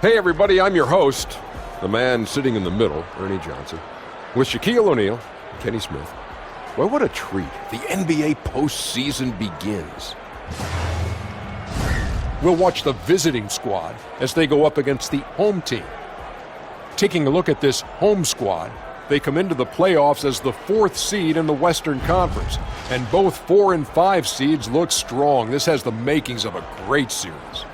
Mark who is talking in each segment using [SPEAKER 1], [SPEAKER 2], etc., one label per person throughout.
[SPEAKER 1] Hey everybody, I'm your host, the man sitting in the middle, Ernie Johnson, with Shaquille O'Neal, Kenny Smith. Well, what a treat. The NBA postseason begins. We'll watch the visiting squad as they go up against the home team. Taking a look at this home squad, they come into the playoffs as the 4th seed in the Western Conference, and both 4 and 5 seeds look strong. This has the makings of a great series.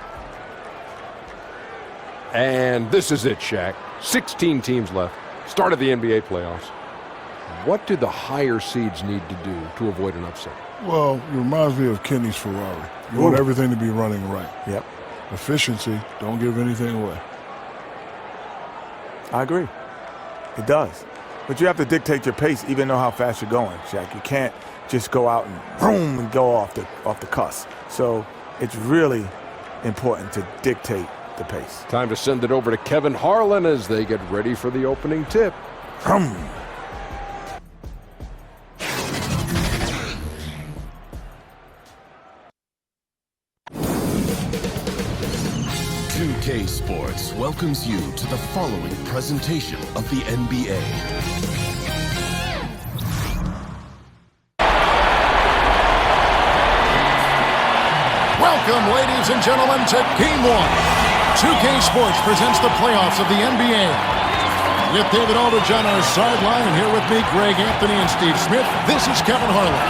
[SPEAKER 1] And this is it, Shaq. 16 teams left. Start of the NBA playoffs. What do the higher seeds need to do to avoid an upset?
[SPEAKER 2] Well, it reminds me of Kenny's Ferrari. You want everything to be running right.
[SPEAKER 3] Yep.
[SPEAKER 2] Efficiency, don't give anything away.
[SPEAKER 3] I agree. It does. But you have to dictate your pace even though how fast you're going, Shaq. You can't just go out and boom and go off the cusp. So it's really important to dictate the pace.
[SPEAKER 1] Time to send it over to Kevin Harlan as they get ready for the opening tip.
[SPEAKER 4] 2K Sports welcomes you to the following presentation of the NBA.
[SPEAKER 5] Welcome, ladies and gentlemen, to Game 1. 2K Sports presents the playoffs of the NBA. With David Aldridge on our sideline, and here with me, Greg Anthony and Steve Smith, this is Kevin Harlan.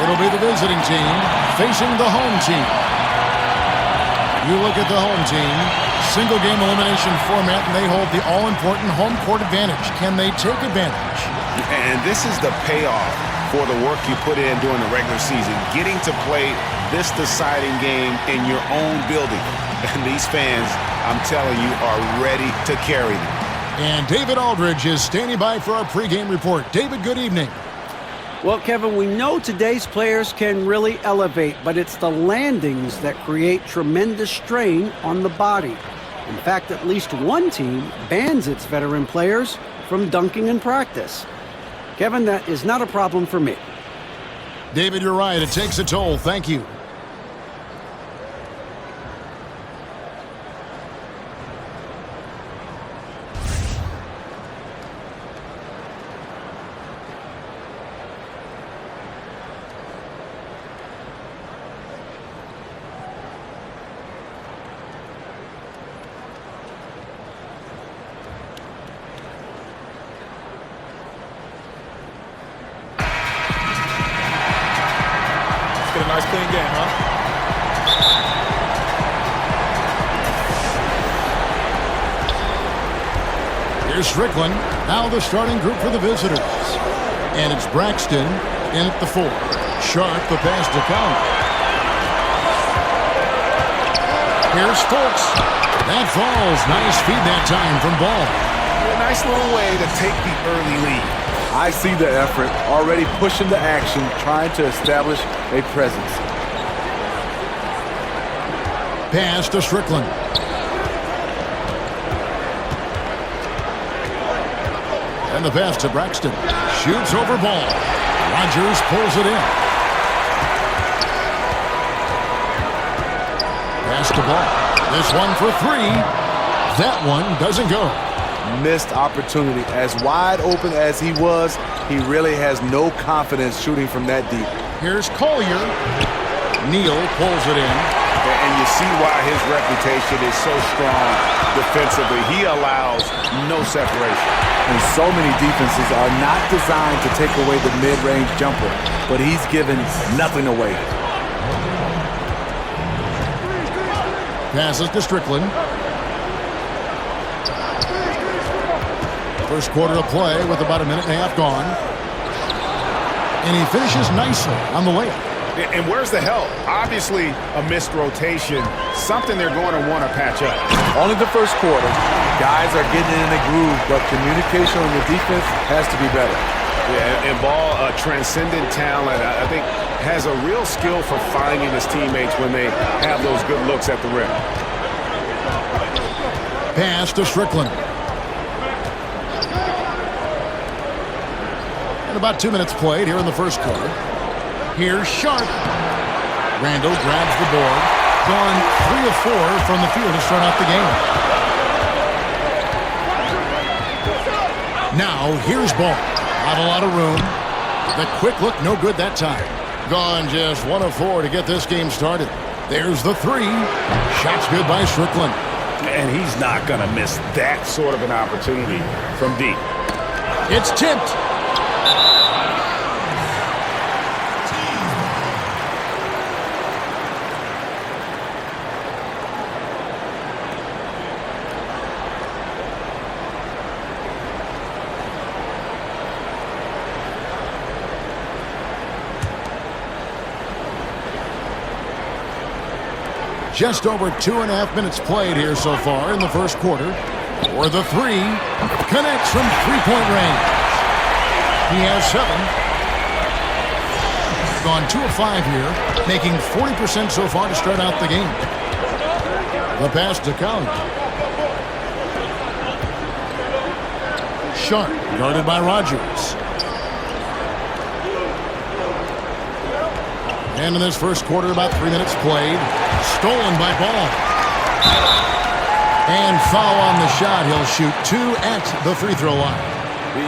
[SPEAKER 5] It'll be the visiting team facing the home team. You look at the home team, single game elimination format, and they hold the all-important home court advantage. Can they take advantage?
[SPEAKER 6] And this is the payoff for the work you put in during the regular season, getting to play this deciding game in your own building. And these fans, I'm telling you, are ready to carry them.
[SPEAKER 5] And David Aldridge is standing by for our pregame report. David, good evening.
[SPEAKER 7] Well, Kevin, we know today's players can really elevate, but it's the landings that create tremendous strain on the body. In fact, at least one team bans its veteran players from dunking in practice. Kevin, that is not a problem for me.
[SPEAKER 5] David, you're right. It takes a toll. Thank you.
[SPEAKER 3] Nice clean game, huh?
[SPEAKER 5] Here's Strickland, now the starting group for the visitors. And it's Braxton in at the 4. Sharp, the pass to Count. Here's Fultz. That falls. Nice feed that time from Ball.
[SPEAKER 6] A nice little way to take the early lead.
[SPEAKER 8] I see the effort, already pushing the action, trying to establish a presence.
[SPEAKER 5] Pass to Strickland. And the pass to Braxton. Shoots over Ball. Rogers pulls it in. Pass to Ball. This one for 3. That one doesn't go.
[SPEAKER 8] Missed opportunity. As wide open as he was, he really has no confidence shooting from that deep.
[SPEAKER 5] Here's Collier. Neal pulls it in.
[SPEAKER 6] And you see why his reputation is so strong defensively. He allows no separation.
[SPEAKER 8] And so many defenses are not designed to take away the mid-range jumper, but he's given nothing away.
[SPEAKER 5] Passes to Strickland. First quarter of play with about a minute and a half gone. And he finishes nicely on the layup.
[SPEAKER 6] And where's the help? Obviously, a missed rotation, something they're going to want to patch up.
[SPEAKER 8] Only the first quarter. Guys are getting in the groove, but communication on your defense has to be better.
[SPEAKER 6] Yeah, and Ball, a transcendent talent, I think, has a real skill for finding his teammates when they have those good looks at the rim.
[SPEAKER 5] Pass to Strickland. And about 2 minutes played here in the first quarter. Here's Sharp. Randall grabs the board. Gone 3 of 4 from the field to start out the game. Now, here's ball. Not a lot of room. The quick look, no good that time. Gone just 1 of 4 to get this game started. There's the 3. Shot's good by Strickland.
[SPEAKER 6] And he's not going to miss that sort of an opportunity from deep.
[SPEAKER 5] It's tipped. Just over 2.5 minutes played here so far in the first quarter. For the 3, connects from three-point range. He has 7. Gone 2 of 5 here, making 40% so far to start out the game. The pass to Count. Sharp, guarded by Rogers. And in this first quarter, about 3 minutes played. Stolen by Ball. And foul on the shot. He'll shoot 2 at the free throw line.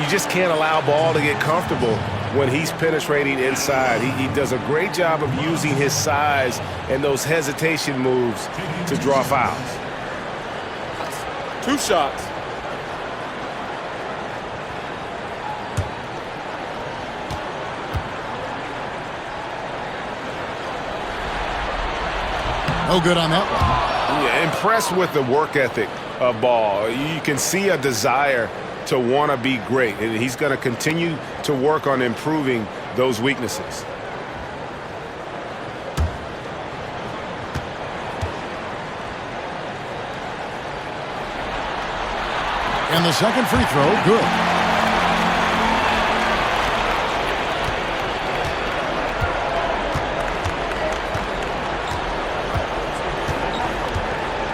[SPEAKER 6] You just can't allow Ball to get comfortable when he's penetrating inside. He does a great job of using his size and those hesitation moves to draw fouls.
[SPEAKER 3] 2 shots.
[SPEAKER 5] No good on that one.
[SPEAKER 6] Yeah, impressed with the work ethic of Ball. You can see a desire to want to be great, and he's going to continue to work on improving those weaknesses.
[SPEAKER 5] And the second free throw, good.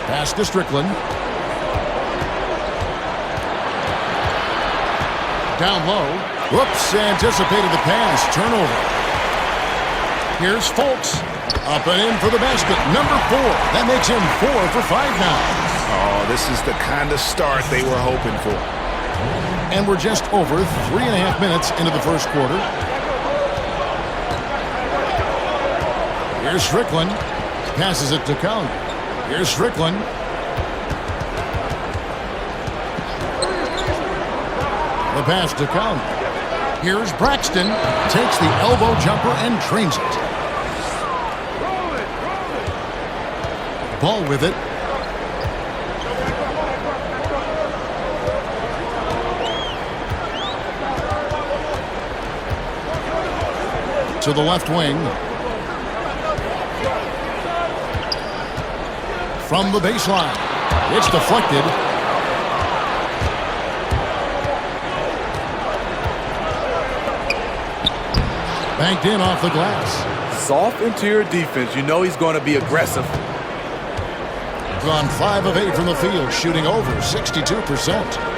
[SPEAKER 5] Pass to Strickland. Down low. Whoops, anticipated the pass. Turnover. Here's Fultz. Up and in for the basket. Number 4. That makes him 4 for 5 now.
[SPEAKER 6] Oh, this is the kind of start they were hoping for.
[SPEAKER 5] And we're just over 3.5 minutes into the first quarter. Here's Strickland. Passes it to Count. Here's Strickland. The pass to Count. Here's Braxton. Takes the elbow jumper and trains it. Ball with it. To the left wing. From the baseline. It's deflected. Banked in off the glass.
[SPEAKER 8] Soft interior defense. You know he's going to be aggressive.
[SPEAKER 5] Gone 5 of 8 from the field, shooting over 62%.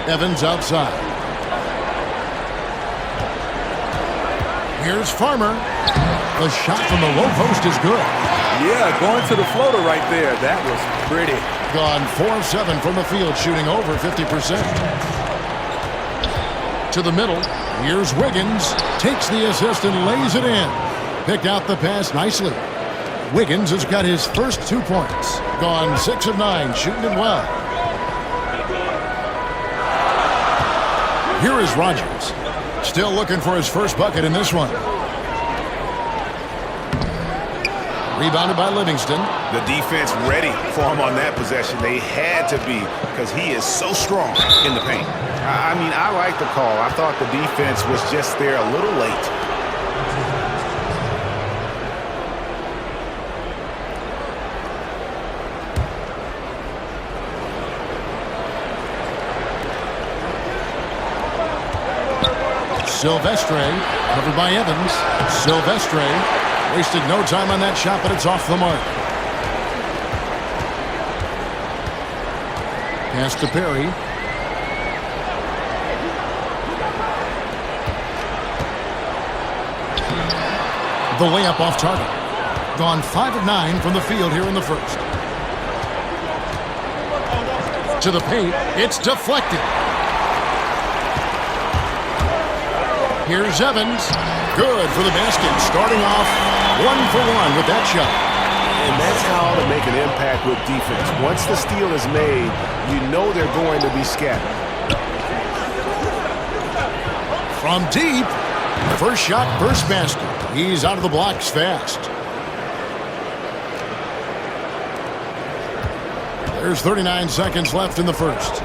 [SPEAKER 5] Evans outside. Here's Farmer. The shot from the low post is good.
[SPEAKER 8] Yeah, going to the floater right there. That was pretty.
[SPEAKER 5] Gone 4-7 from the field, shooting over 50%. To the middle. Here's Wiggins. Takes the assist and lays it in. Picked out the pass nicely. Wiggins has got his first 2 points. Gone 6 of 9, shooting it well. Here is Rogers. Still looking for his first bucket in this one. Rebounded by Livingston.
[SPEAKER 6] The defense ready for him on that possession. They had to be because he is so strong in the paint. I mean, I like the call. I thought the defense was just there a little late.
[SPEAKER 5] Silvestre, covered by Evans. Silvestre wasted no time on that shot, but it's off the mark. Pass to Perry. The layup off target. Gone 5 of 9 from the field here in the first. To the paint, it's deflected. Here's Evans. Good for the basket. Starting off 1 for 1 with that shot.
[SPEAKER 6] And that's how to make an impact with defense. Once the steal is made, you know they're going to be scattered.
[SPEAKER 5] From deep. First shot, first basket. He's out of the blocks fast. There's 39 seconds left in the first.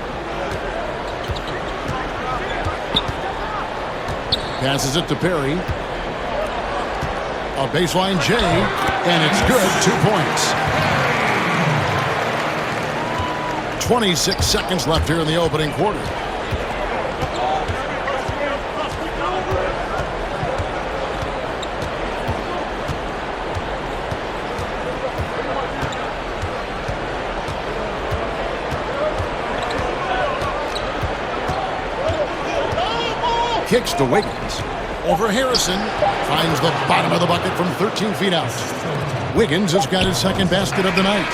[SPEAKER 5] Passes it to Perry. A baseline J, and it's good. 2 points. 26 seconds left here in the opening quarter. Kicks to Wiggins. Over Harrison. Finds the bottom of the bucket from 13 feet out. Wiggins has got his second basket of the night.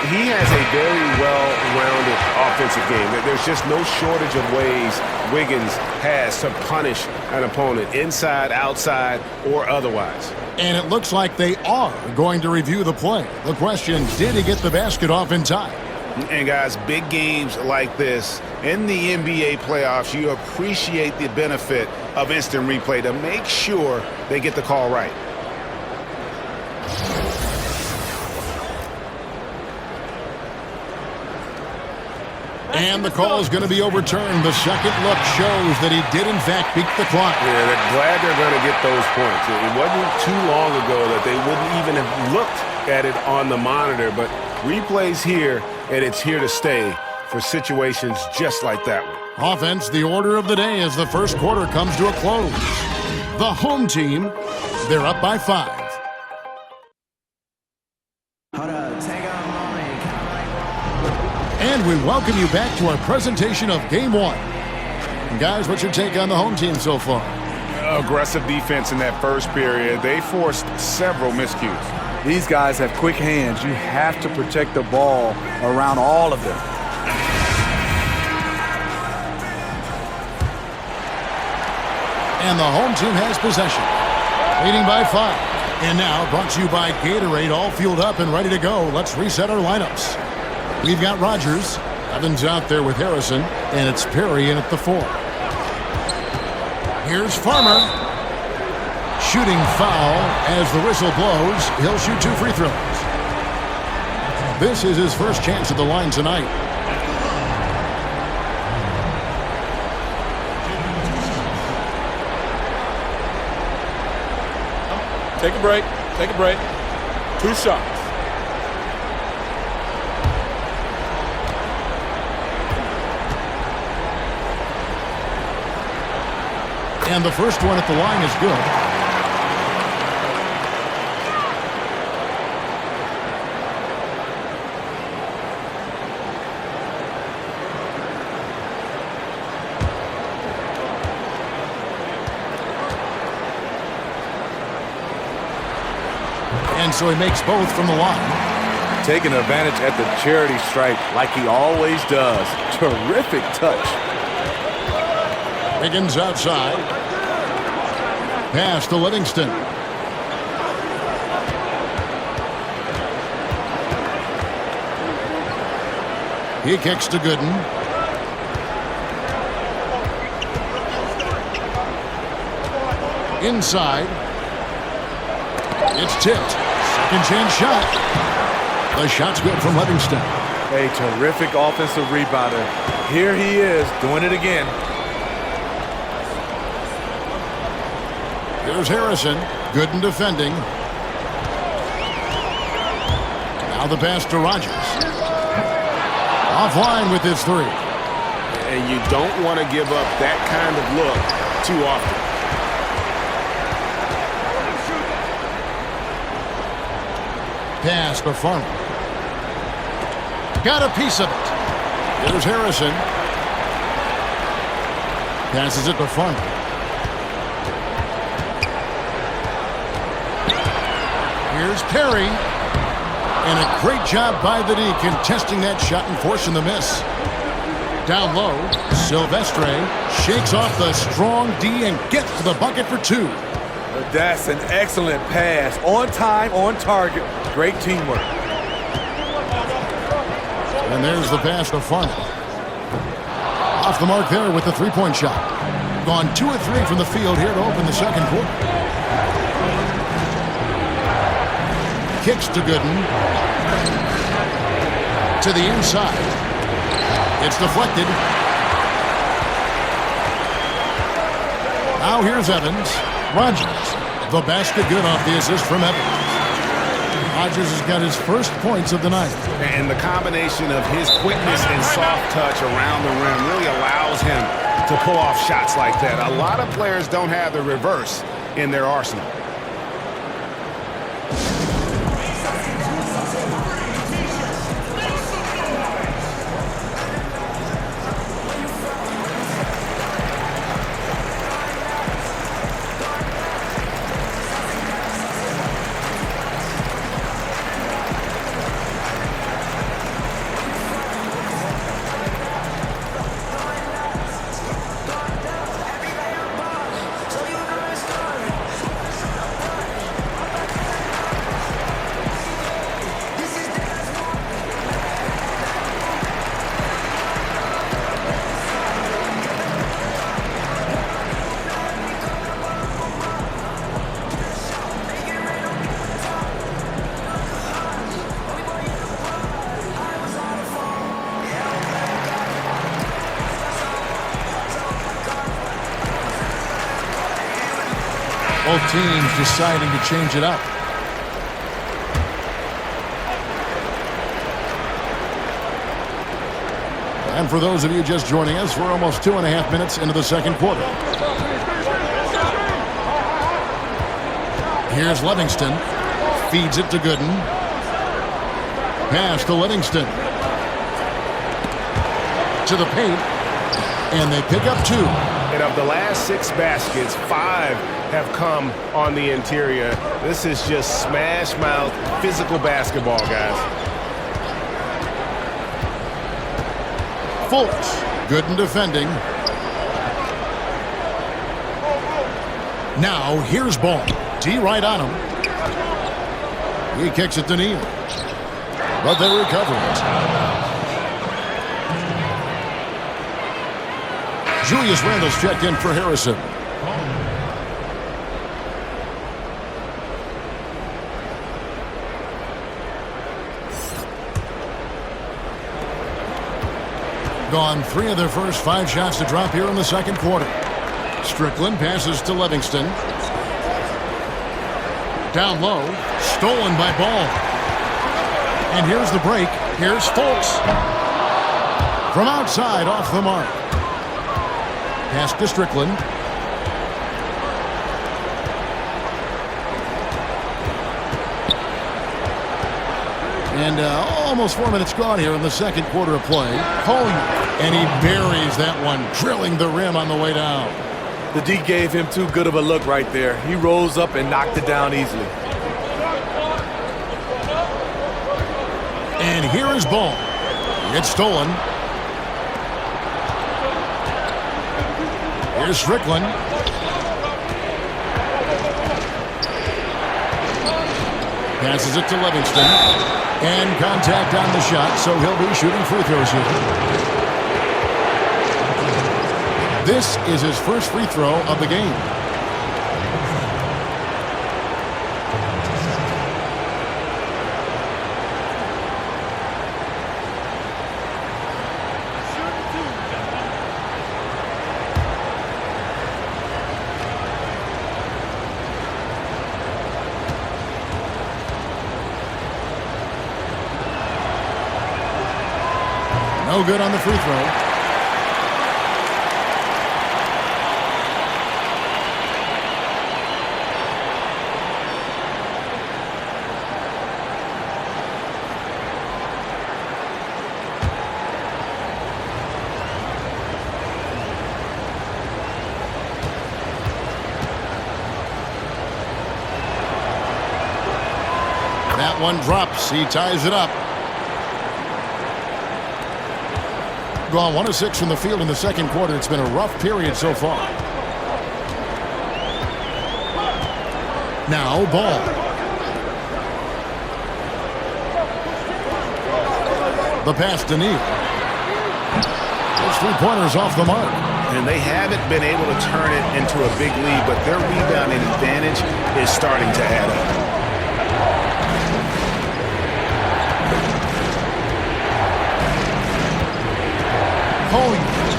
[SPEAKER 6] He has a very well-rounded offensive game. There's just no shortage of ways Wiggins has to punish an opponent, inside, outside, or otherwise.
[SPEAKER 5] And it looks like they are going to review the play. The question, did he get the basket off in time?
[SPEAKER 6] And guys, big games like this in the NBA playoffs, you appreciate the benefit of instant replay to make sure they get the call right.
[SPEAKER 5] And the call is going to be overturned. The second look shows that he did, in fact, beat the clock.
[SPEAKER 6] Yeah, they're glad they're going to get those points. It wasn't too long ago that they wouldn't even have looked at it on the monitor, but replays here, and it's here to stay for situations just like that one.
[SPEAKER 5] Offense, the order of the day as the first quarter comes to a close. The home team, they're up by 5. And we welcome you back to our presentation of Game 1. And guys, what's your take on the home team so far?
[SPEAKER 6] Aggressive defense in that first period. They forced several miscues.
[SPEAKER 8] These guys have quick hands. You have to protect the ball around all of them.
[SPEAKER 5] And the home team has possession, leading by 5. And now, brought to you by Gatorade, all fueled up and ready to go. Let's reset our lineups. We've got Rogers. Evans out there with Harrison, and it's Perry in at the 4. Here's Farmer. Shooting foul as the whistle blows. He'll shoot 2 free throws. This is his first chance at the line tonight.
[SPEAKER 1] Take a break. Take a break. 2 shots.
[SPEAKER 5] And the first one at the line is good. And so he makes both from the line.
[SPEAKER 8] Taking advantage at the charity stripe like he always does. Terrific touch.
[SPEAKER 5] Higgins outside. Pass to Livingston. He kicks to Gooden. Inside. It's tipped. Second chance shot. The shot's good from Livingston.
[SPEAKER 8] A terrific offensive rebounder. Here he is doing it again.
[SPEAKER 5] Here's Harrison. Gooden defending. Now the pass to Rogers. Offline with his three.
[SPEAKER 6] And you don't want to give up that kind of look too often.
[SPEAKER 5] Pass to Farmer. Got a piece of it. Here's Harrison. Passes it to Farmer. Here's Perry. And a great job by the D contesting that shot and forcing the miss. Down low, Silvestre shakes off the strong D and gets to the bucket for two.
[SPEAKER 8] That's an excellent pass. On time, on target. Great teamwork.
[SPEAKER 5] And there's the pass to Farmer. Off the mark there with the three-point shot. Gone 2 of 3 from the field here to open the second quarter. Kicks to Gooden. To the inside. It's deflected. Now here's Evans. Rogers. The basket good off the assist from Evans. Rogers has got his first points of the night.
[SPEAKER 6] And the combination of his quickness and soft touch around the rim really allows him to pull off shots like that. A lot of players don't have the reverse in their arsenal.
[SPEAKER 5] Both teams deciding to change it up. And for those of you just joining us, we're almost 2.5 minutes into the second quarter. Here's Livingston. Feeds it to Gooden. Pass to Livingston. To the paint. And they pick up 2.
[SPEAKER 6] And of the last 6 baskets, 5 have come on the interior. This is just smash mouth physical basketball, guys.
[SPEAKER 5] Fultz. Gooden defending. Now here's Ball. D right on him. He kicks it to Neal. But they recover it. Julius Randle's checked in for Harrison. Gone 3 of their first 5 shots to drop here in the second quarter. Strickland passes to Livingston. Down low. Stolen by Ball. And here's the break. Here's Fultz. From outside, off the mark. Pass to Strickland. And almost 4 minutes gone here in the second quarter of play. Collier. And he buries that one, drilling the rim on the way down.
[SPEAKER 8] The D gave him too good of a look right there. He rose up and knocked it down easily.
[SPEAKER 5] And here is ball. It's stolen. Here's Strickland. Passes it to Livingston. And contact on the shot, so he'll be shooting free throws here. This is his first free throw of the game. No good on the free throw. That one drops. He ties it up. Gone 1 of 6 from the field in the second quarter. It's been a rough period so far. Now ball. The pass to Neal. Those 3-pointers off the mark.
[SPEAKER 6] And they haven't been able to turn it into a big lead, but their rebounding advantage is starting to add up.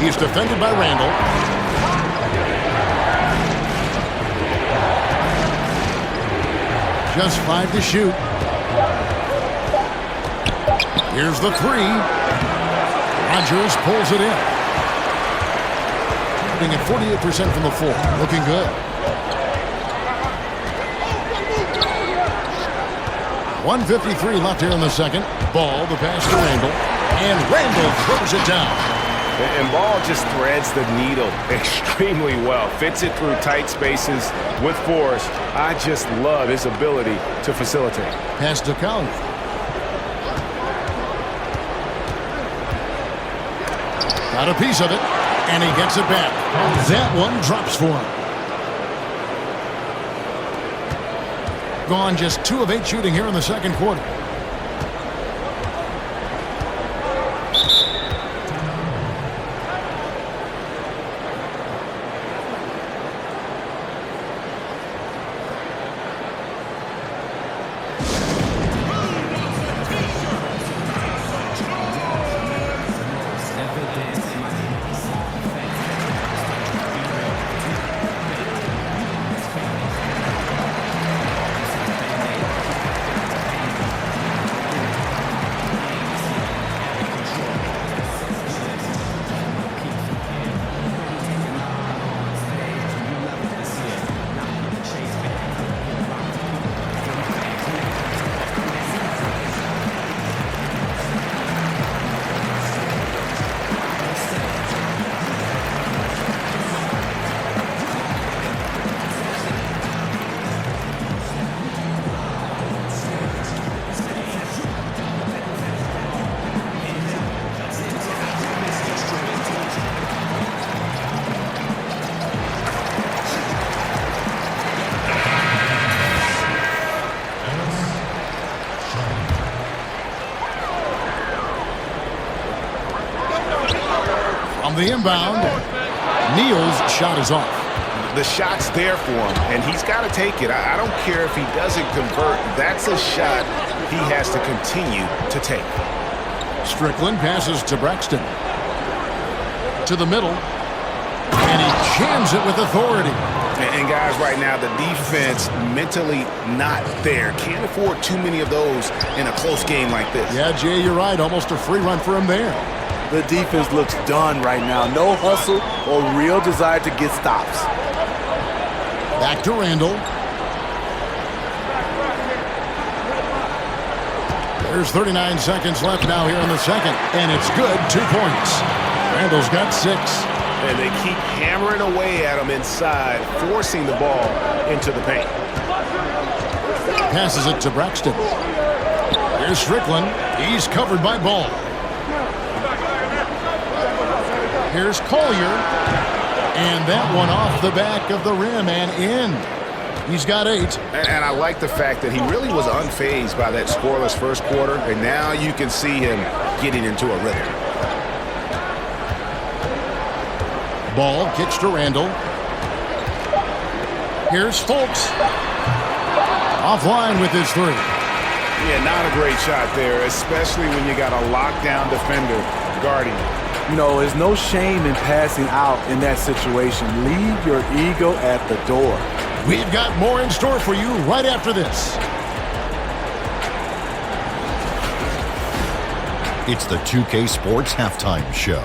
[SPEAKER 5] He's defended by Randall. Just 5 to shoot. Here's the 3. Rodgers pulls it in. Shooting at 48% from the floor. Looking good. 1:53 left here in the second. Ball, the pass to Randall. And Randall throws it down.
[SPEAKER 6] And Ball just threads the needle extremely well. Fits it through tight spaces with force. I just love his ability to facilitate.
[SPEAKER 5] Pass to Conley. Got a piece of it, and he gets it back. That one drops for him. Gone just 2 of 8 shooting here in the second quarter. On the inbound, Neal's shot is off.
[SPEAKER 6] The shot's there for him, and he's got to take it. I don't care if he doesn't convert. That's a shot he has to continue to take.
[SPEAKER 5] Strickland passes to Braxton. To the middle. And he jams it with authority.
[SPEAKER 6] And guys, right now, the defense mentally not there. Can't afford too many of those in a close game like this.
[SPEAKER 5] Yeah, Jay, you're right. Almost a free run for him there.
[SPEAKER 8] The defense looks done right now. No hustle or real desire to get stops.
[SPEAKER 5] Back to Randall. There's 39 seconds left now here in the second. And it's good. 2 points. Randall's got 6.
[SPEAKER 6] And they keep hammering away at him inside, forcing the ball into the paint.
[SPEAKER 5] Passes it to Braxton. Here's Strickland. He's covered by Ball. Here's Collier. And that one off the back of the rim and in. He's got 8.
[SPEAKER 6] And I like the fact that he really was unfazed by that scoreless first quarter, and now you can see him getting into a rhythm.
[SPEAKER 5] Ball kicks to Randall. Here's Fultz. Offline with his 3.
[SPEAKER 6] Yeah, not a great shot there, especially when you got a lockdown defender guarding.
[SPEAKER 8] You know, there's no shame in passing out in that situation. Leave your ego at the door.
[SPEAKER 5] We've got more in store for you right after this.
[SPEAKER 9] It's the 2K Sports Halftime Show.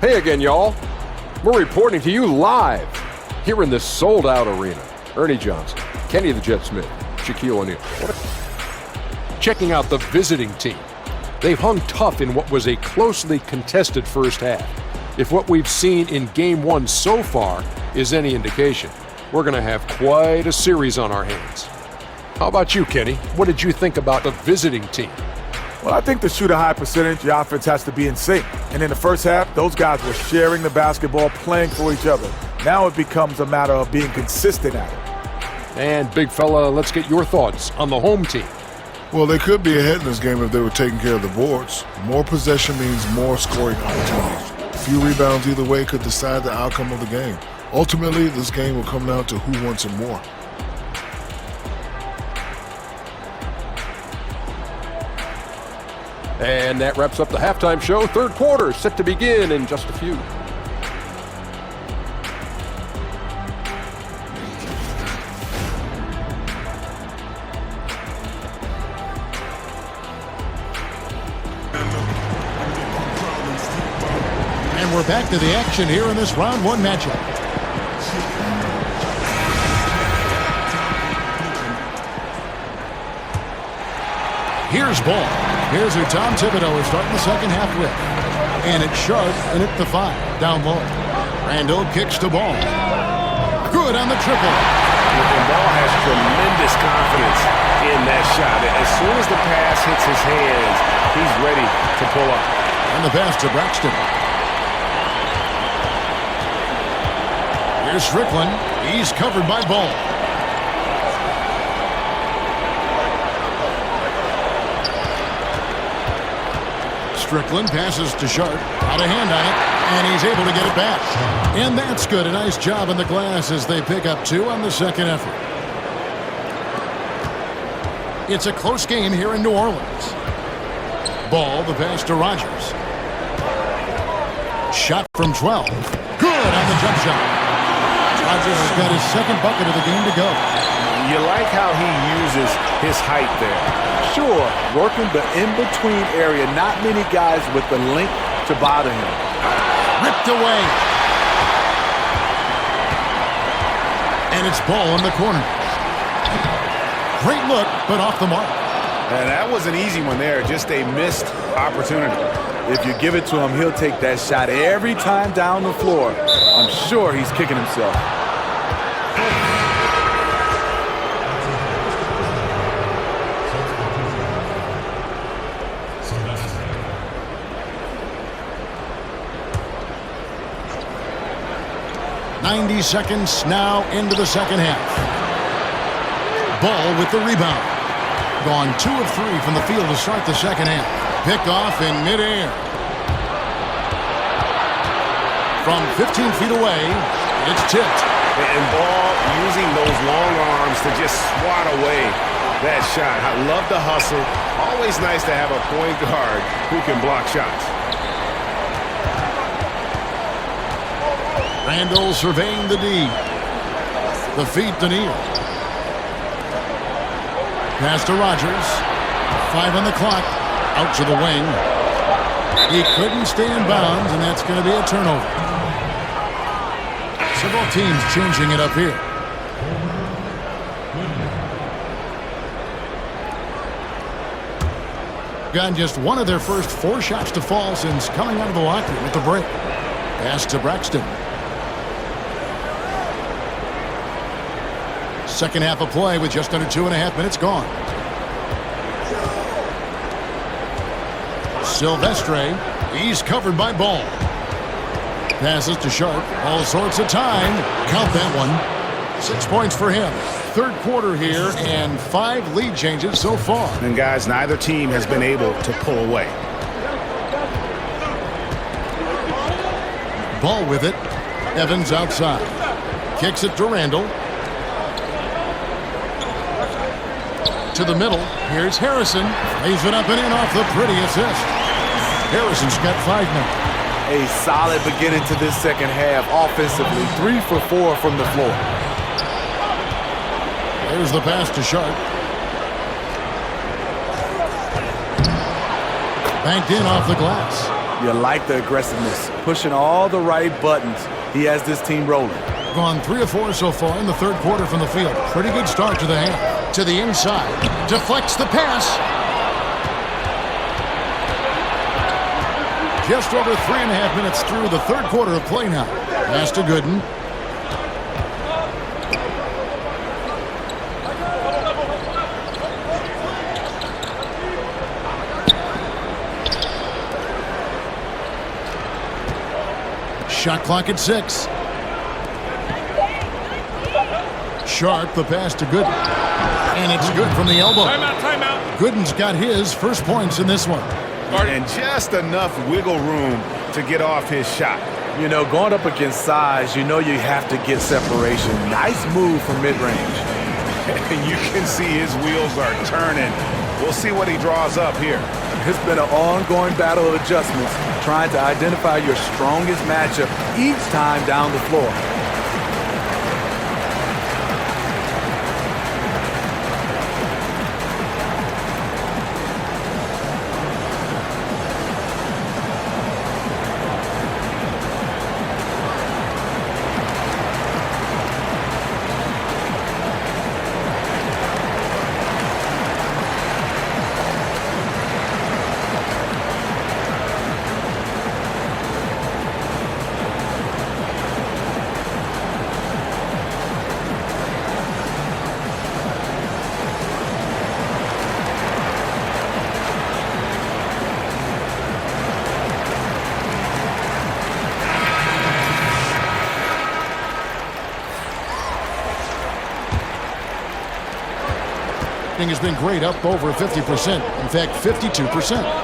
[SPEAKER 1] Hey again, y'all. We're reporting to you live here in this sold-out arena. Ernie Johnson, Kenny the Jet Smith, Shaquille O'Neal. Checking out the visiting team. They've hung tough in what was a closely contested first half. If what we've seen in Game 1 so far is any indication, we're going to have quite a series on our hands. How about you, Kenny? What did you think about the visiting team?
[SPEAKER 3] Well, I think to shoot a high percentage, the offense has to be in sync. And in the first half, those guys were sharing the basketball, playing for each other. Now it becomes a matter of being consistent at it.
[SPEAKER 1] And, big fella, let's get your thoughts on the home team.
[SPEAKER 2] Well, they could be ahead in this game if they were taking care of the boards. More possession means more scoring opportunities. A few rebounds either way could decide the outcome of the game. Ultimately, this game will come down to who wants it more.
[SPEAKER 1] And that wraps up the halftime show. Third quarter set to begin in just a few.
[SPEAKER 5] And we're back to the action here in this round 1 matchup. Here's Ball. Here's who Tom Thibodeau is starting the second half with. And it's Sharp and at the 5, down low. Randall kicks to Ball. Good on the triple.
[SPEAKER 6] And Ball has tremendous confidence in that shot. As soon as the pass hits his hands, he's ready to pull up.
[SPEAKER 5] And the pass to Braxton. Here's Strickland. He's covered by Ball. Strickland passes to Sharp. Got a hand on it, and he's able to get it back. And that's good. A nice job in the glass as they pick up 2 on the second effort. It's a close game here in New Orleans. Ball, the pass to Rogers. Shot from 12. Good on the jump shot. Rogers has got his second bucket of the game to go.
[SPEAKER 6] You like how he uses his height there.
[SPEAKER 8] Sure, working the in-between area. Not many guys with the length to bother him.
[SPEAKER 5] Ripped away. And it's Ball in the corner. Great look, but off the mark.
[SPEAKER 6] And that was an easy one there, just a missed opportunity.
[SPEAKER 8] If you give it to him, he'll take that shot every time down the floor. I'm sure he's kicking himself.
[SPEAKER 5] .90 seconds now into the second half. Ball with the rebound. Gone 2 of 3 from the field to start the second half. Picked off in midair. From 15 feet away, it's tipped.
[SPEAKER 6] And Ball using those long arms to just swat away that shot. I love the hustle. Always nice to have a point guard who can block shots.
[SPEAKER 5] Randall surveying the D. The feet to Neal. Pass to Rogers. 5 on the clock. Out to the wing. He couldn't stay in bounds, and that's going to be a turnover. Several teams changing it up here. Got just one of their first 4 shots to fall since coming out of the locker room at the break. Pass to Braxton. Second half of play with just under 2.5 minutes gone. Silvestre. He's covered by Ball. Passes to Sharp. All sorts of time. Count that one. 6 points for him. Third quarter here and 5 lead changes so far.
[SPEAKER 6] And guys, neither team has been able to pull away.
[SPEAKER 5] Ball with it. Evans outside. Kicks it to Randall. To the middle. Here's Harrison. Lays it up and in off the pretty assist. Harrison's got 5 now.
[SPEAKER 8] A solid beginning to this second half offensively. 3 for 4 from the floor.
[SPEAKER 5] There's the pass to Sharp. Banked in off the glass.
[SPEAKER 8] You like the aggressiveness. Pushing all the right buttons. He has this team rolling.
[SPEAKER 5] Gone 3 of 4 so far in the third quarter from the field. Pretty good start to the half. To the inside. Deflects the pass. Just over 3.5 minutes through the third quarter of play now. Pass to Gooden. Shot clock at 6. Sharp, the pass to Gooden. And it's good from the elbow.
[SPEAKER 6] Timeout.
[SPEAKER 5] Gooden's got his first points in this one.
[SPEAKER 6] And just enough wiggle room to get off his shot.
[SPEAKER 8] You know, going up against size, you know you have to get separation. Nice move from mid-range.
[SPEAKER 6] And you can see his wheels are turning. We'll see what he draws up here.
[SPEAKER 8] It's been an ongoing battle of adjustments, trying to identify your strongest matchup each time down the floor.
[SPEAKER 5] Has been great, up over 50%. In fact, 52%.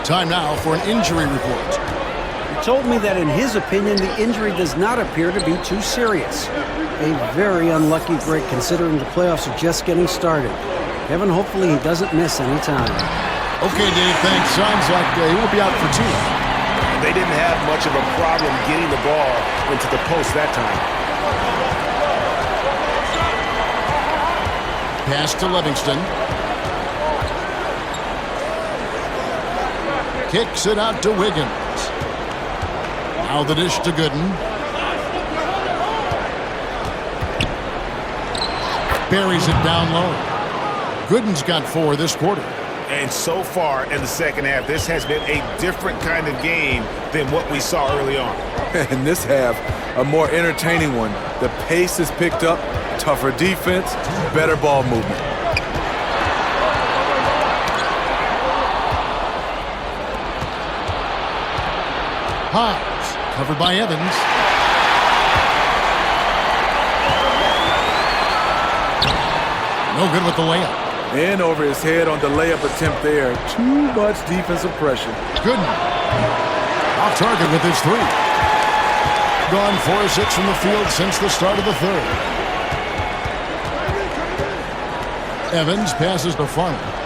[SPEAKER 5] Time now for an injury report.
[SPEAKER 7] He told me that in his opinion, the injury does not appear to be too serious. A very unlucky break considering the playoffs are just getting started. Kevin, hopefully he doesn't miss any time.
[SPEAKER 5] Okay, Dave, thanks. Sounds like he won't be out for 2.
[SPEAKER 6] They didn't have much of a problem getting the ball into the post that time.
[SPEAKER 5] Pass to Livingston. Kicks it out to Wiggins. Now the dish to Gooden. Buries it down low. Gooden's got 4 this quarter.
[SPEAKER 6] And so far in the second half, this has been a different kind of game than what we saw early on.
[SPEAKER 8] In this half, a more entertaining one. The pace is picked up, tougher defense, better ball movement.
[SPEAKER 5] Hines, covered by Evans. No good with the layup.
[SPEAKER 8] In over his head on the layup attempt there. Too much defensive pressure.
[SPEAKER 5] Gooden. Off target with his 3. Gone 4 of 6 from the field since the start of the third. Evans passes to Farmer.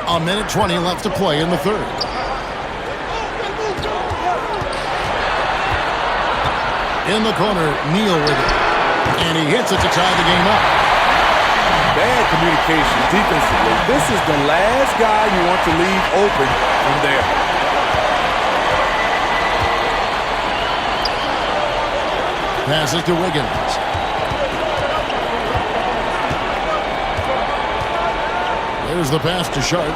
[SPEAKER 5] A minute 20 left to play in the third. In the corner, Neal with it. And he hits it to tie the game up.
[SPEAKER 8] Bad communication defensively. This is the last guy you want to leave open from there.
[SPEAKER 5] Passes to Wiggins. There's the pass to Sharp.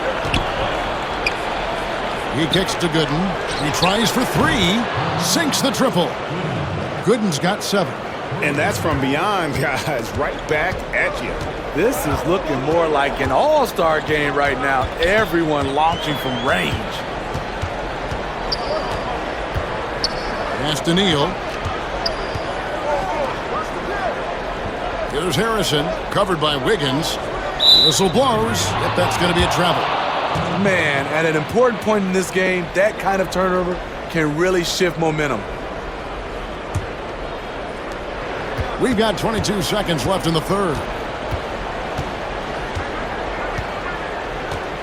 [SPEAKER 5] He kicks to Gooden. He tries for three. Sinks the triple. Gooden's got 7.
[SPEAKER 6] And that's from beyond, guys. Right back at you.
[SPEAKER 8] This is looking more like an all-star game right now. Everyone launching from range.
[SPEAKER 5] Pass to Neal. Here's Harrison, covered by Wiggins. Whistle blows. Yep, that's going to be a travel.
[SPEAKER 8] Man, at an important point in this game, that kind of turnover can really shift momentum.
[SPEAKER 5] We've got 22 seconds left in the third.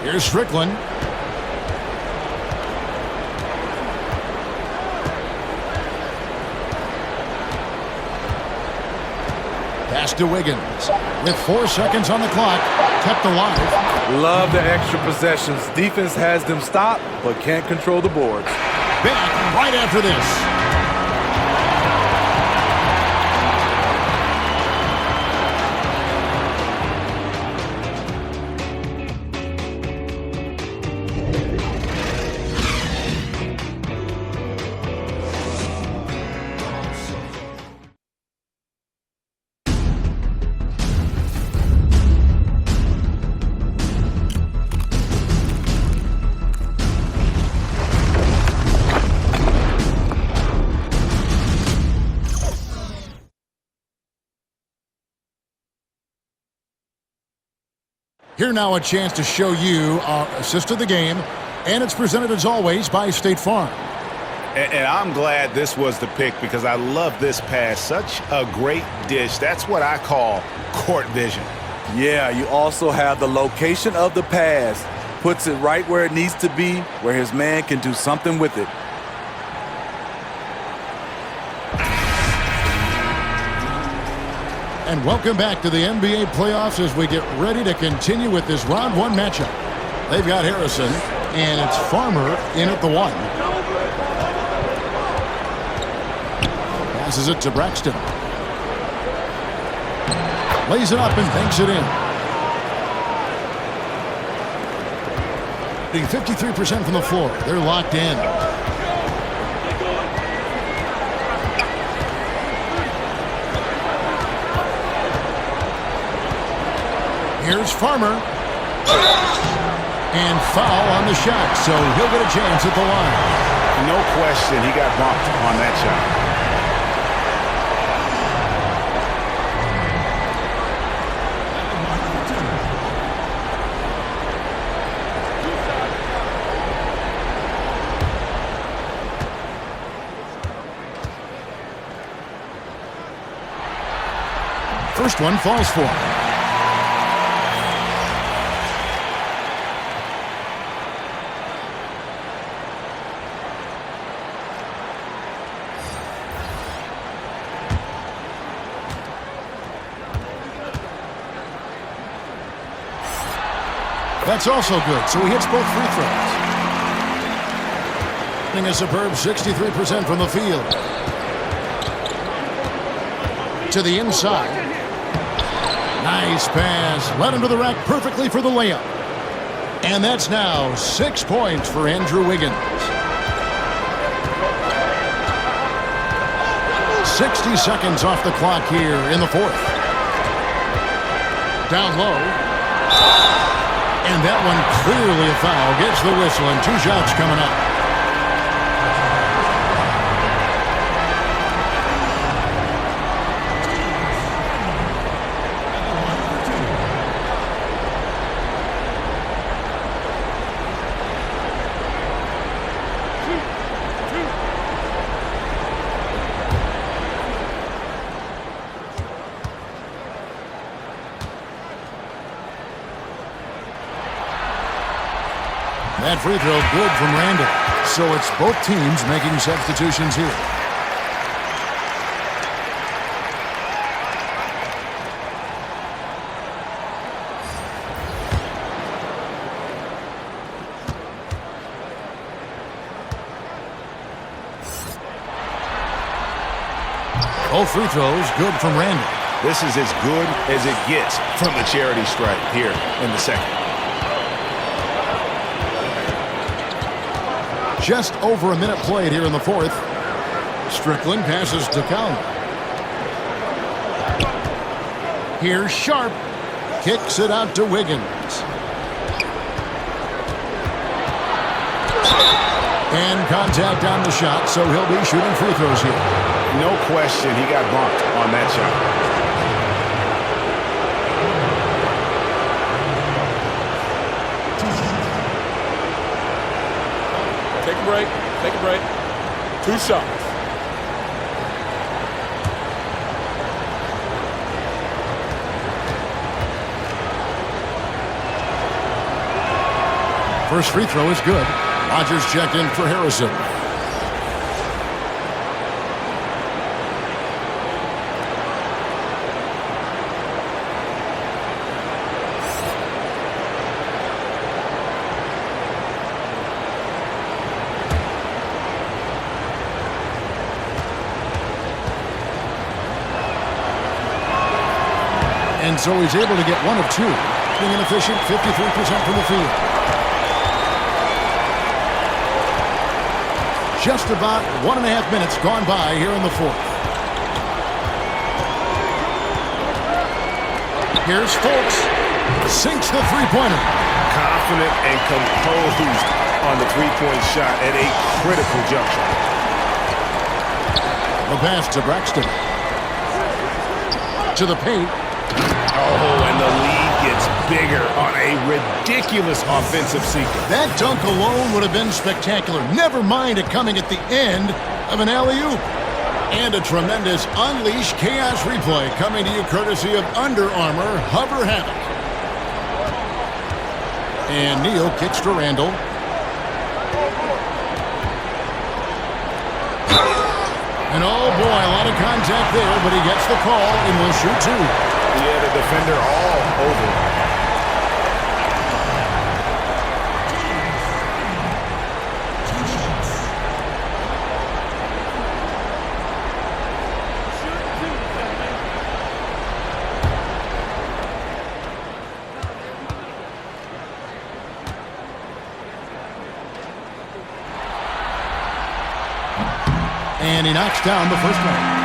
[SPEAKER 5] Here's Strickland. Pass to Wiggins. With 4 seconds on the clock, kept alive.
[SPEAKER 8] Love the extra possessions. Defense has them stopped, but can't control the boards.
[SPEAKER 5] Back right after this. Here now a chance to show you our assist of the game, and it's presented as always by State Farm.
[SPEAKER 6] And I'm glad this was the pick because I love this pass. Such a great dish. That's what I call court vision.
[SPEAKER 8] Yeah, you also have the location of the pass. Puts it right where it needs to be, where his man can do something with it.
[SPEAKER 5] And welcome back to the NBA playoffs as we get ready to continue with this round 1 matchup. They've got Harrison, and it's Farmer in at the 1. Passes it to Braxton. Lays it up and banks it in. Being 53% from the floor. They're locked in. Here's Farmer. And foul on the shot, so he'll get a chance at the line.
[SPEAKER 6] No question, he got bumped on that shot.
[SPEAKER 5] First one falls for him. That's also good, so he hits both free throws. Hitting a superb 63% from the field. To the inside. Nice pass. Led him to the rack perfectly for the layup. And that's now 6 points for Andrew Wiggins. 60 seconds off the clock here in the fourth. Down low. And that one clearly a foul. Gets the whistle and 2 shots coming up. That free throw good from Randall. So it's both teams making substitutions here. Both free throws good from Randall.
[SPEAKER 6] This is as good as it gets from the charity stripe here in the second.
[SPEAKER 5] Just over a minute played here in the fourth. Strickland passes to Count. Here's Sharp. Kicks it out to Wiggins. And contact on the shot, so he'll be shooting free throws here.
[SPEAKER 6] No question, he got bumped on that shot.
[SPEAKER 10] Take a break. Take a break. 2 shots.
[SPEAKER 5] First free throw is good. Rodgers checked in for Harrison. And so he's able to get 1 of 2, being an efficient 53% from the field. Just about 1.5 minutes gone by here in the fourth. Here's Fultz. Sinks the three-pointer.
[SPEAKER 6] Confident and composed on the three-point shot at a critical juncture.
[SPEAKER 5] The pass to Braxton. To the paint.
[SPEAKER 6] Oh, and the lead gets bigger on a ridiculous offensive sequence.
[SPEAKER 5] That dunk alone would have been spectacular. Never mind it coming at the end of an alley-oop. And a tremendous Unleash Chaos replay coming to you courtesy of Under Armour Hover Havoc. And Neal kicks to Randall. And oh boy, a lot of contact there, but he gets the call and will shoot 2.
[SPEAKER 6] Yeah, the defender all over.
[SPEAKER 5] And he knocks down the first one.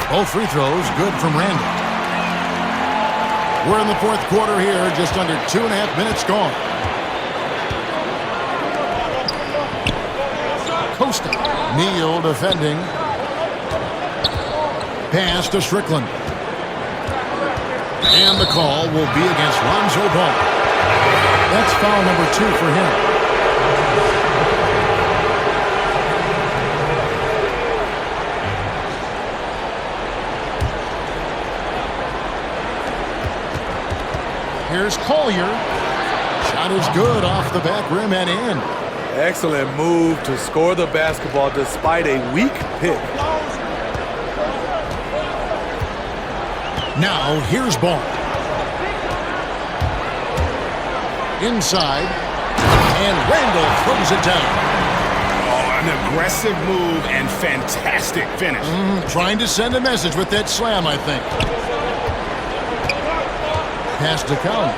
[SPEAKER 5] Both free throws good from Randall. We're in the fourth quarter here, just under 2.5 minutes gone. Costa. Neal defending. Pass to Strickland. And the call will be against Lonzo Ball. That's foul number 2 for him. Here's Collier. Shot is good off the back rim and in.
[SPEAKER 8] Excellent move to score the basketball despite a weak pick.
[SPEAKER 5] Now here's Ball. Inside. And Randall throws it down.
[SPEAKER 6] Oh, an aggressive move and fantastic finish.
[SPEAKER 5] Trying to send a message with that slam, I think. Pass to Count.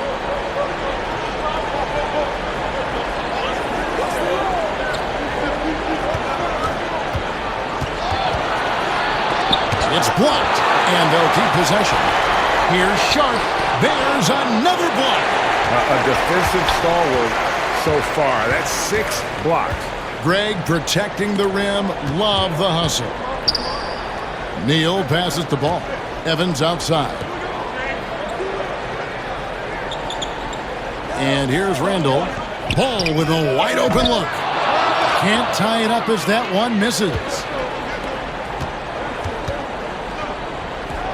[SPEAKER 5] It's blocked, and they'll keep possession. Here's Sharp. There's another block.
[SPEAKER 6] A defensive stalwart so far. That's 6 blocks.
[SPEAKER 5] Greg protecting the rim. Love the hustle. Neal passes the ball. Evans outside. And here's Randall. Ball with a wide open look. Can't tie it up as that one misses.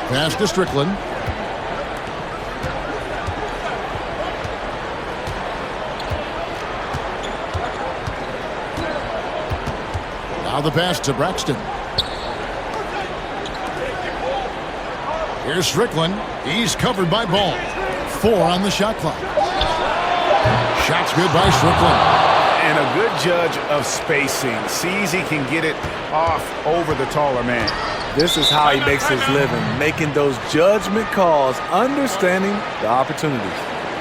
[SPEAKER 5] Pass to Strickland. Now the pass to Braxton. Here's Strickland. He's covered by Ball. 4 on the shot clock. Shot's good by Strickland.
[SPEAKER 6] And a good judge of spacing. Sees he can get it off over the taller man.
[SPEAKER 8] This is how he makes his living, making those judgment calls, understanding the opportunities.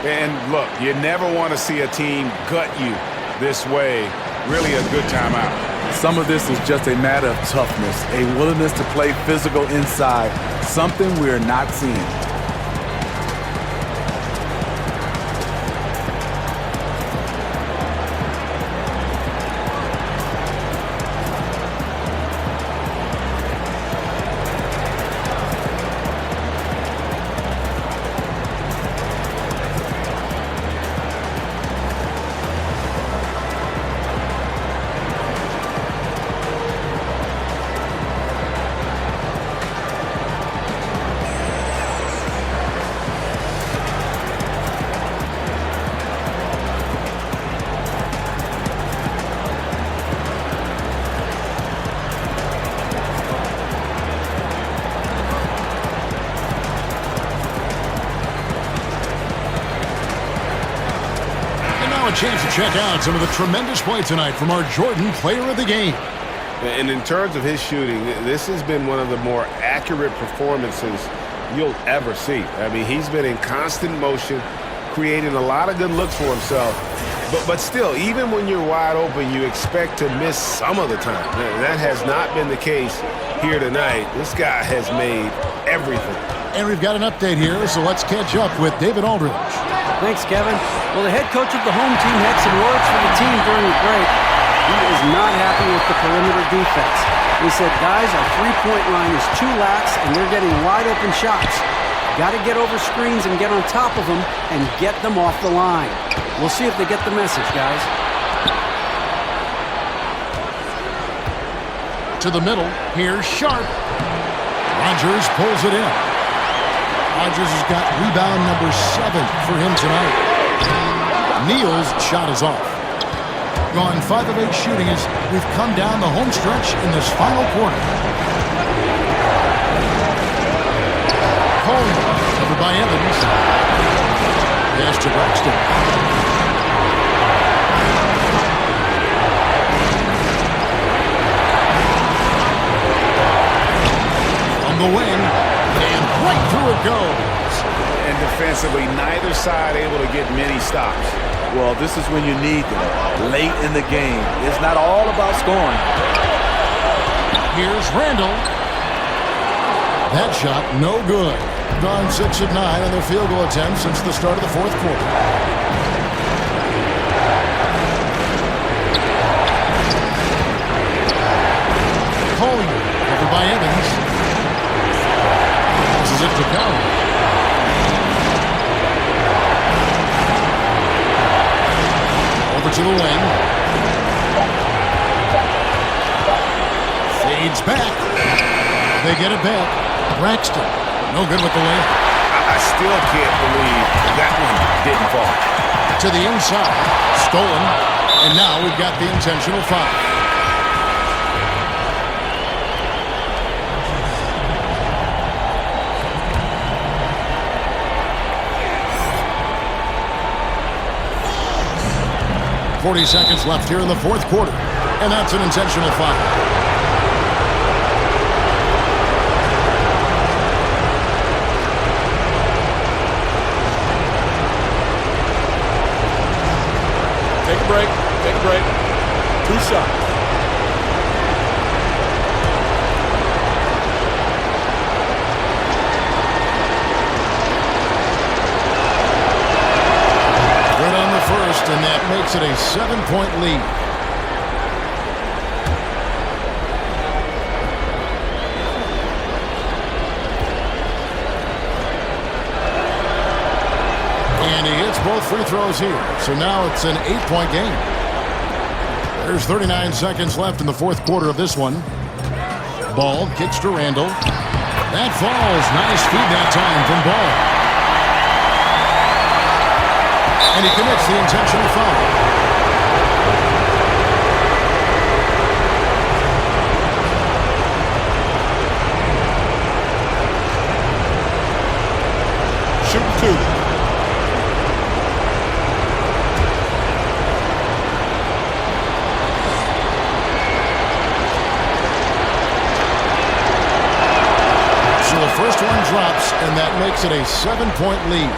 [SPEAKER 6] And look, you never want to see a team gut you this way. Really a good timeout.
[SPEAKER 8] Some of this is just a matter of toughness, a willingness to play physical inside, something we're not seeing.
[SPEAKER 5] A chance to check out some of the tremendous play tonight from our Jordan Player of the Game.
[SPEAKER 6] And in terms of his shooting, this has been one of the more accurate performances you'll ever see. I mean, he's been in constant motion, creating a lot of good looks for himself. But still, even when you're wide open, you expect to miss some of the time. That has not been the case here tonight. This guy has made everything.
[SPEAKER 5] And we've got an update here, so let's catch up with David Aldridge.
[SPEAKER 7] Thanks, Kevin. Well, the head coach of the home team had some words for the team during the break. He is not happy with the perimeter defense. He said, guys, our three-point line is too lax, and they're getting wide-open shots. Got to get over screens and get on top of them and get them off the line. We'll see if they get the message, guys.
[SPEAKER 5] To the middle. Here's Sharp. Rogers pulls it in. Rogers has got rebound number 7 for him tonight. Neal's shot is off. Gone 5 of 8 shooting as we've come down the home stretch in this final quarter. Home, covered by Evans. Pass to Braxton. On the wing. And right through it goes.
[SPEAKER 6] And defensively, neither side able to get many stops.
[SPEAKER 8] Well, this is when you need them, late in the game. It's not all about scoring.
[SPEAKER 5] Here's Randall. That shot, no good. Gone 6 of 9 on their field goal attempts since the start of the fourth quarter. Collier, covered by Evans. This is it to Kelly. Over to the wing. Fades back. They get it back. Braxton, no good with the layup.
[SPEAKER 6] I still can't believe that one didn't fall.
[SPEAKER 5] To the inside. Stolen. And now we've got the intentional foul. .40 seconds left here in the fourth quarter. And that's an intentional foul.
[SPEAKER 10] Take a break. Take a break. 2 shots.
[SPEAKER 5] Good on the first, and that makes it a 7-point lead. And he hits both free throws here. So now it's an 8-point game. There's 39 seconds left in the fourth quarter of this one. Ball kicks to Randall. That falls. Nice feed that time from Ball. And he commits the intentional foul.
[SPEAKER 10] Shoot 2.
[SPEAKER 5] makes it a 7-point lead.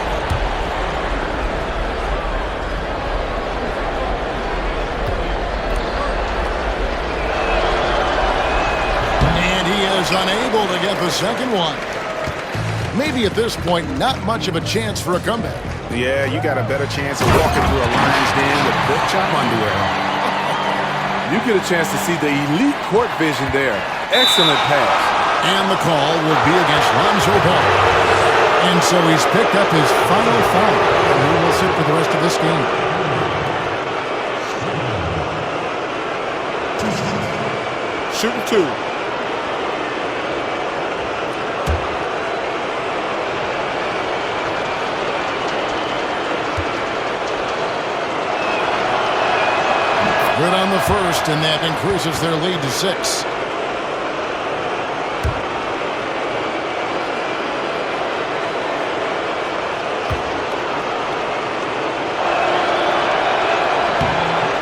[SPEAKER 5] And he is unable to get the second one. Maybe at this point, not much of a chance for a comeback.
[SPEAKER 6] Yeah, you got a better chance of walking through a lion's den with pork chop underwear on.
[SPEAKER 8] You get a chance to see the elite court vision there. Excellent pass.
[SPEAKER 5] And the call will be against Lonzo Ball. And so he's picked up his final foul. And he will sit for the rest of this game.
[SPEAKER 10] Shooting 2.
[SPEAKER 5] Good on the first, and that increases their lead to 6.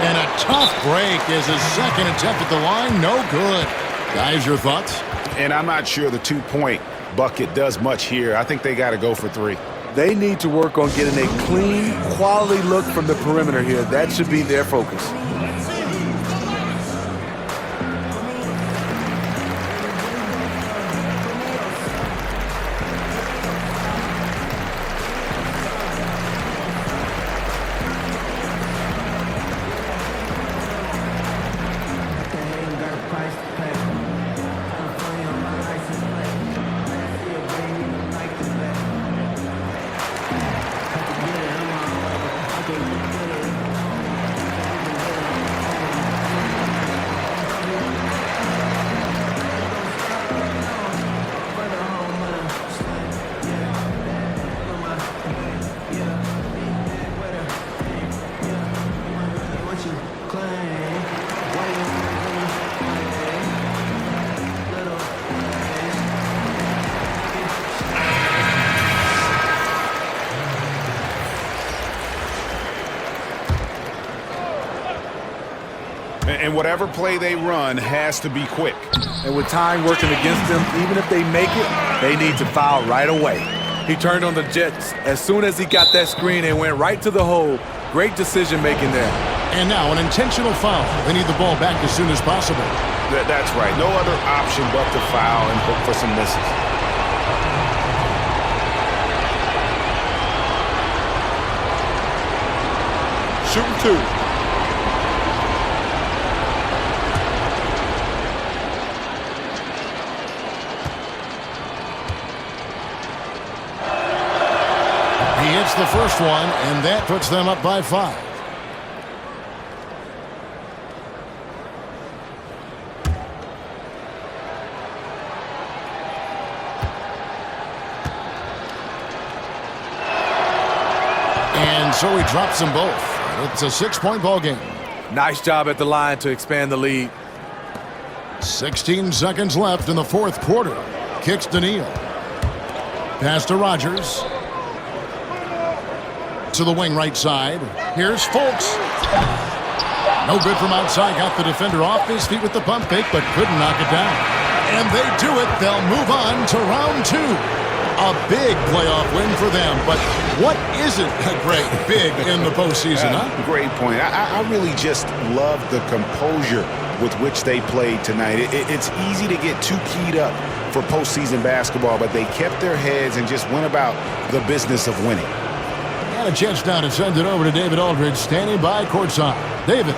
[SPEAKER 5] And a tough break is his second attempt at the line. No good. Guys, your thoughts?
[SPEAKER 6] And I'm not sure the 2-point bucket does much here. I think they got to go for 3.
[SPEAKER 8] They need to work on getting a clean, quality look from the perimeter here. That should be their focus.
[SPEAKER 6] And whatever play they run has to be quick.
[SPEAKER 8] And with time working against them, even if they make it, they need to foul right away. He turned on the Jets. As soon as he got that screen, and went right to the hole. Great decision-making there.
[SPEAKER 5] And now an intentional foul. They need the ball back as soon as possible.
[SPEAKER 6] That's right. No other option but to foul and hope for some misses.
[SPEAKER 10] Shooting 2.
[SPEAKER 5] He hits the first one, and that puts them up by 5. And so he drops them both. It's a 6-point ball game.
[SPEAKER 8] Nice job at the line to expand the lead.
[SPEAKER 5] 16 seconds left in the fourth quarter. Kicks to Neal. Pass to Rogers. To the wing right side. Here's Fultz. No good from outside. Got the defender off his feet with the pump fake, but couldn't knock it down. And they do it. They'll move on to round 2. A big playoff win for them. But what isn't a great big in the postseason, huh?
[SPEAKER 6] Great point. I really just love the composure with which they played tonight. It's easy to get too keyed up for postseason basketball, but they kept their heads and just went about the business of winning.
[SPEAKER 5] And a chance now to send it over to David Aldridge, standing by courtside. David.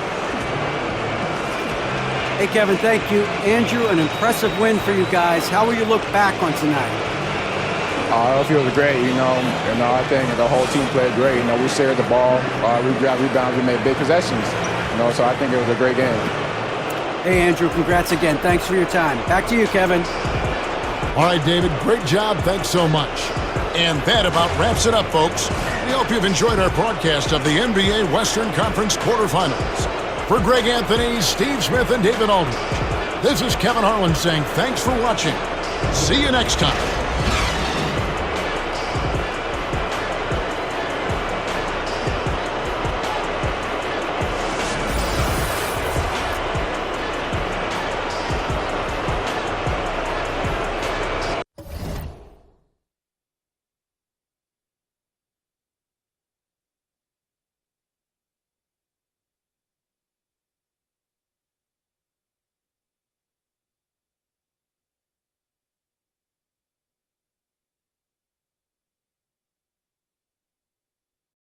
[SPEAKER 7] Hey, Kevin, thank you. Andrew, an impressive win for you guys. How will you look back on tonight?
[SPEAKER 11] It feels great, I think the whole team played great. We shared the ball, we grabbed rebounds, we made big possessions. So I think it was a great game.
[SPEAKER 7] Hey, Andrew, congrats again. Thanks for your time. Back to you, Kevin.
[SPEAKER 5] All right, David, great job. Thanks so much. And that about wraps it up, folks. We hope you've enjoyed our broadcast of the NBA Western Conference quarterfinals. For Greg Anthony, Steve Smith, and David Aldridge, this is Kevin Harlan saying thanks for watching. See you next time.